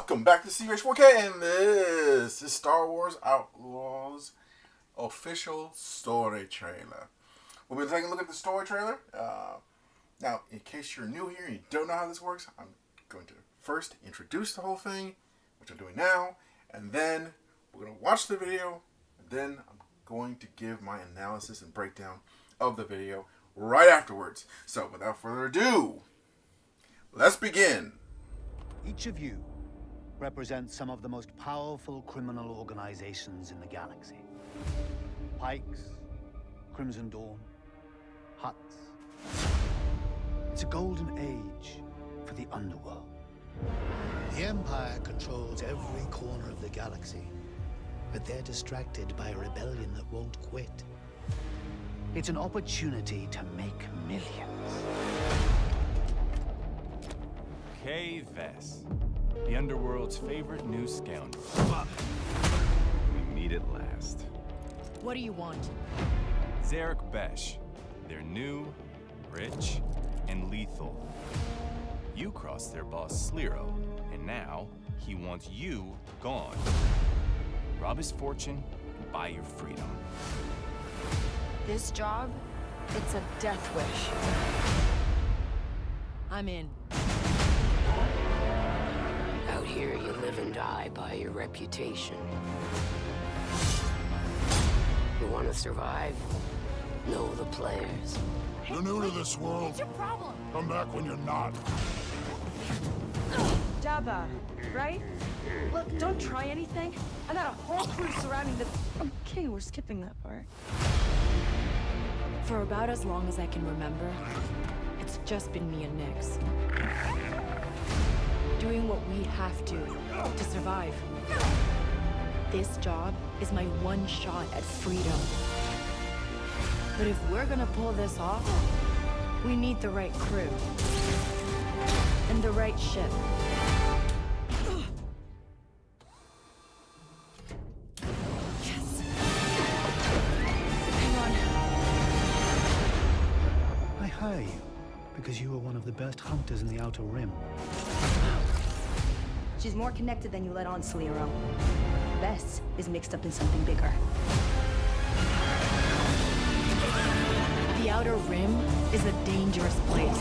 Welcome back to CH4K, and this is Star Wars Outlaws official story trailer. We'll be taking a look at the story trailer. Now, in case you're new here and you don't know how this works, I'm going to first introduce the whole thing, which I'm doing now, and then we're going to watch the video, and then I'm going to give my analysis and breakdown of the video right afterwards. So, without further ado, let's begin. Each of you represents some of the most powerful criminal organizations in the galaxy. Pikes, Crimson Dawn, Hutts. It's a golden age for the underworld. The Empire controls every corner of the galaxy, but they're distracted by a rebellion that won't quit. It's an opportunity to make millions. Kay Vess, the underworld's favorite new scoundrel. We meet at last. What do you want? Zarek Besh. They're new, rich, and lethal. You crossed their boss Sliro, and now he wants you gone. Rob his fortune and buy your freedom. This job, it's a death wish. I'm in. Out here, you live and die by your reputation. You want to survive? Know the players. You're new to this world. What's your problem? Come back when you're not. Jabba, right? Look, don't try anything. I got a whole crew surrounding the... Okay, we're skipping that part. For about as long as I can remember, it's just been me and Nix. Doing what we have to survive. This job is my one shot at freedom. But if we're gonna pull this off, we need the right crew. And the right ship. Yes! Hang on. I hire you because you are one of the best hunters in the Outer Rim. She's more connected than you let on, Sliro. Vess is mixed up in something bigger. The Outer Rim is a dangerous place.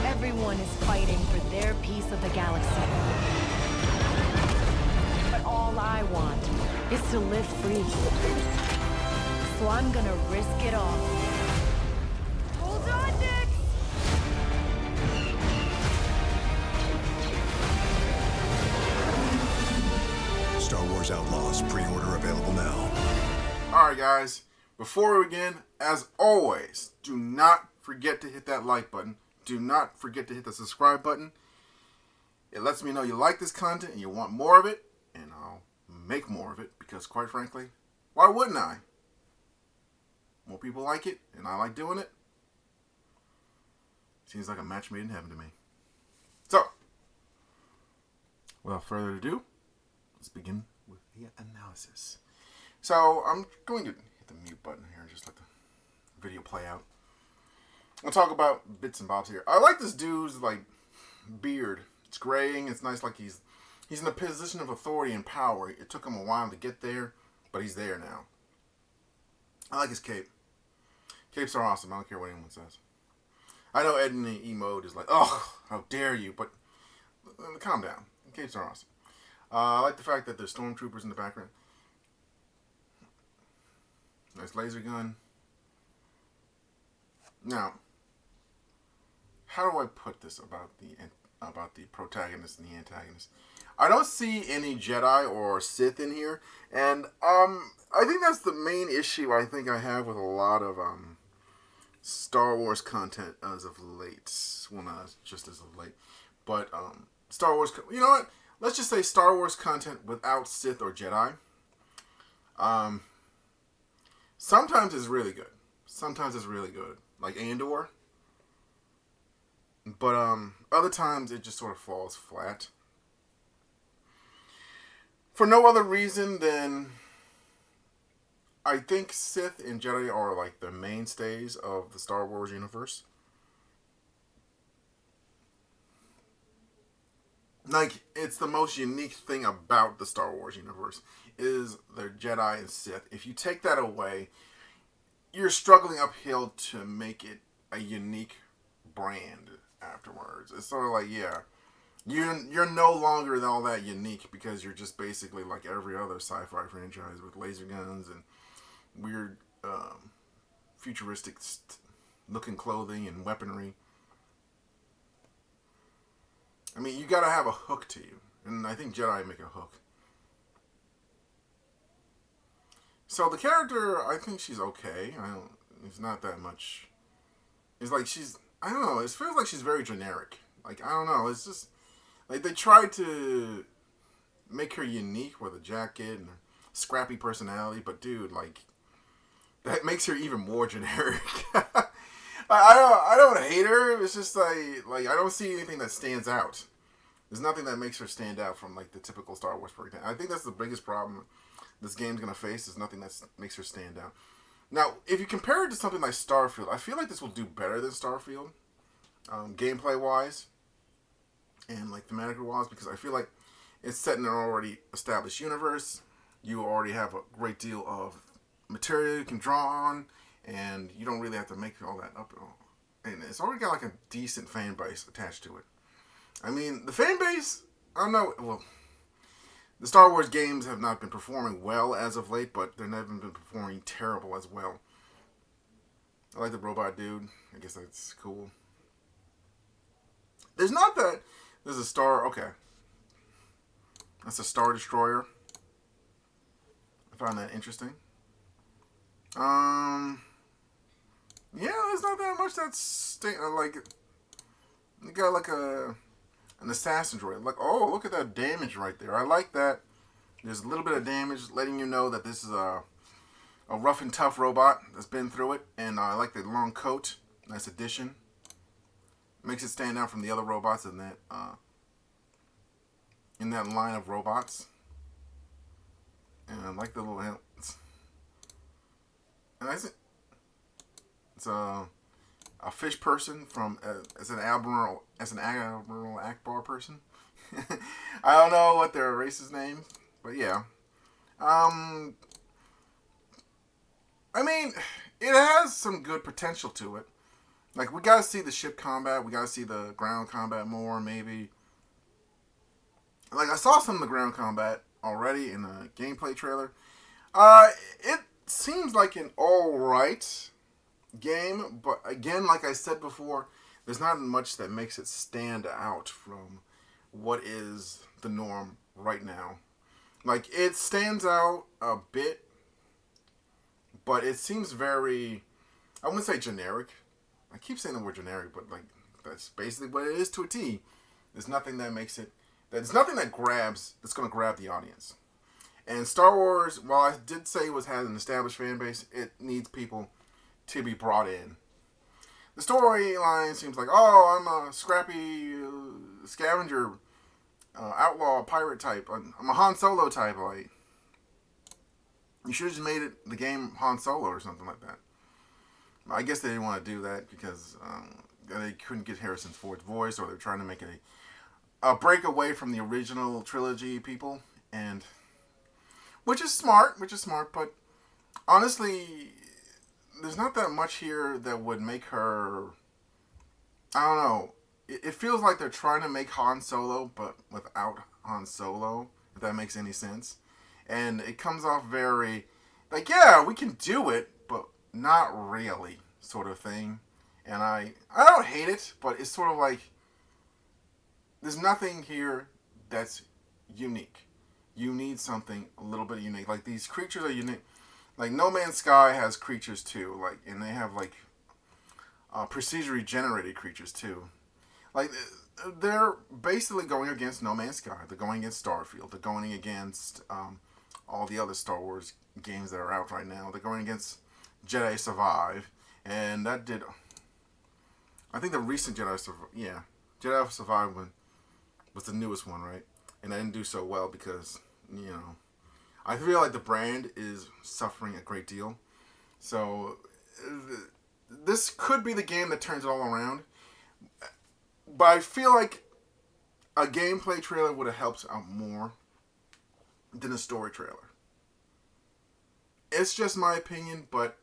Everyone is fighting for their piece of the galaxy. But all I want is to live free. So I'm gonna risk it all. Hold on, Nick! Star Wars Outlaws, pre-order available now. Alright guys, before we begin, as always, do not forget to hit that like button. Do not forget to hit the subscribe button. It lets me know you like this content and you want more of it, and I'll make more of it, because quite frankly, why wouldn't I? More people like it, and I like doing it. Seems like a match made in heaven to me. So, without further ado, let's begin with the analysis. So, I'm going to hit the mute button here and just let the video play out. I'll talk about bits and bobs here. I like this dude's, beard. It's graying. It's nice, like he's in a position of authority and power. It took him a while to get there, but he's there now. I like his cape. Capes are awesome. I don't care what anyone says. I know Ed in the E mode is like, oh, how dare you, but calm down. Capes are awesome. I like the fact that there's stormtroopers in the background. Nice laser gun. Now, how do I put this about the protagonist and the antagonist? I don't see any Jedi or Sith in here, and I think that's the main issue I have with a lot of Star Wars content as of late. Well, not just as of late, but Star Wars. You know what? Let's just say Star Wars content without Sith or Jedi. Sometimes it's really good. Sometimes it's really good, like Andor. But other times it just sort of falls flat. For no other reason than I think Sith and Jedi are like the mainstays of the Star Wars universe. Like, it's the most unique thing about the Star Wars universe is their Jedi and Sith. If you take that away, you're struggling uphill to make it a unique brand afterwards. It's sort of like, yeah, you're no longer all that unique because you're just basically like every other sci-fi franchise with laser guns and weird futuristic looking clothing and weaponry. I mean, you gotta have a hook to you, and I think Jedi make a hook. So the character, I think she's okay. It's not that much. It's like I don't know. It feels like she's very generic. Like, I don't know. It's just like they tried to make her unique with a jacket and a scrappy personality, but dude, like that makes her even more generic. I don't hate her. It's just like I don't see anything that stands out. There's nothing that makes her stand out from like the typical Star Wars character. I think that's the biggest problem this game's gonna face. Is nothing that makes her stand out. Now, if you compare it to something like Starfield, I feel like this will do better than Starfield, gameplay wise, and like thematically wise, because I feel like it's set in an already established universe. You already have a great deal of material you can draw on, and you don't really have to make all that up at all. And it's already got like a decent fan base attached to it. I mean, the fan base, I don't know, well, the Star Wars games have not been performing well as of late, but they've never been performing terrible as well. I like the robot dude. I guess that's cool. There's a Star, okay. That's a Star Destroyer. I found that interesting. Yeah, there's not that much that's like. You got like an assassin droid. Like, oh, look at that damage right there. I like that. There's a little bit of damage, letting you know that this is a rough and tough robot that's been through it. And I like the long coat. Nice addition. Makes it stand out from the other robots in that line of robots. And I like the little helmets. And I think it's a fish person from as an Admiral Akbar person. I don't know what their race's name, but yeah. I mean, it has some good potential to it. Like, we gotta see the ship combat, we gotta see the ground combat more, maybe. Like, I saw some of the ground combat already in the gameplay trailer. It seems like an alright game, but again, like I said before, there's not much that makes it stand out from what is the norm right now. Like, it stands out a bit, but it seems very, I wouldn't say generic. I keep saying the word generic, but like that's basically what it is to a T. There's nothing that makes it, that's nothing that grabs, that's going to grab the audience. And Star Wars, while I did say it had an established fan base, it needs people to be brought in. The storyline seems like, oh, I'm a scrappy scavenger, outlaw, pirate type. I'm a Han Solo type. Like, you should have just made it the game Han Solo or something like that. I guess they didn't want to do that because they couldn't get Harrison Ford's voice, or they're trying to make it a break away from the original trilogy people, and which is smart. But honestly, there's not that much here that would make her, I don't know. It feels like they're trying to make Han Solo, but without Han Solo, if that makes any sense. And it comes off very, like, yeah, we can do it, but not really, sort of thing. And I don't hate it, but it's sort of like, there's nothing here that's unique. You need something a little bit unique. Like, these creatures are unique. Like, No Man's Sky has creatures too, like, and they have like procedurally generated creatures too. Like, they're basically going against No Man's Sky. They're going against Starfield. They're going against all the other Star Wars games that are out right now. They're going against Jedi Survive, and that did. I think the recent Jedi Survive one was the newest one, right? And that didn't do so well because, you know, I feel like the brand is suffering a great deal. So this could be the game that turns it all around. But I feel like a gameplay trailer would have helped out more than a story trailer. It's just my opinion, but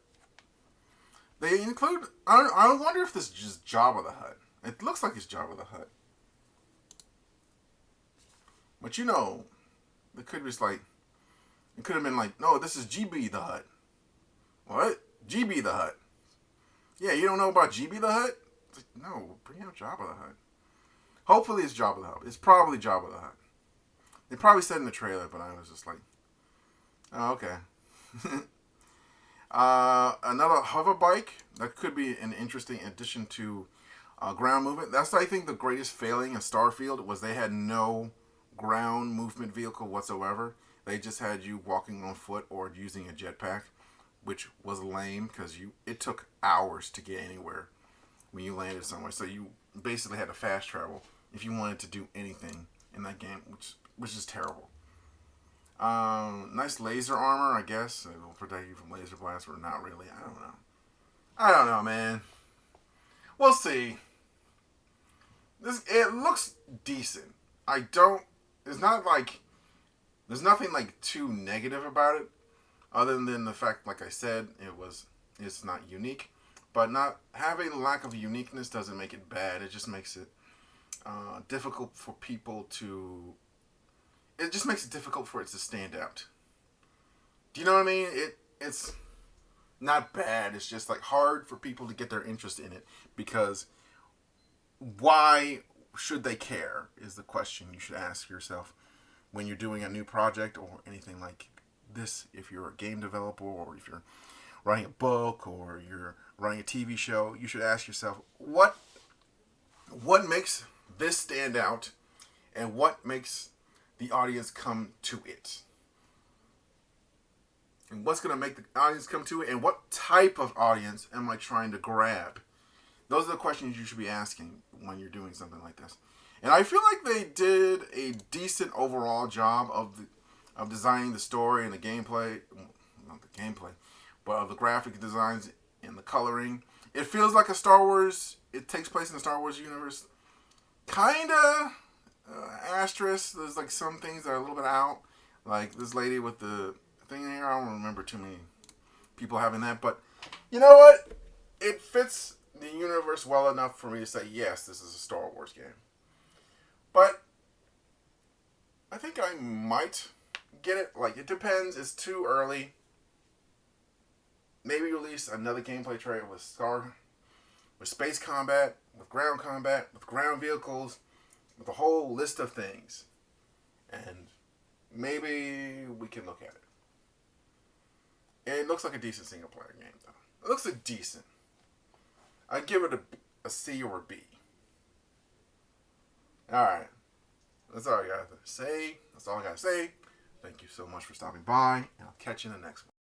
they include... I wonder if this is just Jabba the Hutt. It looks like it's Jabba the Hutt. But you know, it could be like... It could have been like, no, this is GB the Hutt. What? GB the Hutt. Yeah, you don't know about GB the Hutt? It's like, no, bring out Jabba the Hutt. Hopefully it's Jabba the Hutt. It's probably Jabba the Hutt. They probably said in the trailer, but I was just like, oh, okay. Another hover bike. That could be an interesting addition to ground movement. That's, I think, the greatest failing of Starfield was they had no ground movement vehicle whatsoever. They just had you walking on foot or using a jetpack, which was lame because it took hours to get anywhere when you landed somewhere. So you basically had to fast travel if you wanted to do anything in that game, which is terrible. Nice laser armor, I guess. It will protect you from laser blasts, or not really. I don't know, man. We'll see. It looks decent. There's nothing like too negative about it, other than the fact, like I said, it's not unique. But not having a lack of uniqueness doesn't make it bad. It just makes it difficult for people to... It just makes it difficult for it to stand out. Do you know what I mean? It's not bad. It's just like hard for people to get their interest in it, because why should they care is the question you should ask yourself when you're doing a new project or anything like this. If you're a game developer, or if you're writing a book, or you're running a TV show, you should ask yourself, what makes this stand out, and what makes the audience come to it? And what's going to make the audience come to it, and what type of audience am I trying to grab? Those are the questions you should be asking when you're doing something like this. And I feel like they did a decent overall job of designing the story and the gameplay. Not the gameplay, but of the graphic designs and the coloring. It feels like a Star Wars... It takes place in the Star Wars universe. Kinda... asterisk. There's like some things that are a little bit out. Like this lady with the thing here. I don't remember too many people having that. But you know what? It fits the universe well enough for me to say, yes, this is a Star Wars game. But I think I might get it. Like, it depends. It's too early. Maybe release another gameplay trailer with space combat, with ground vehicles, with a whole list of things. And maybe we can look at it. It looks like a decent single player game, though. It looks like decent. I'd give it a C or a B. Alright. That's all I got to say. That's all I got to say. Thank you so much for stopping by, and I'll catch you in the next one.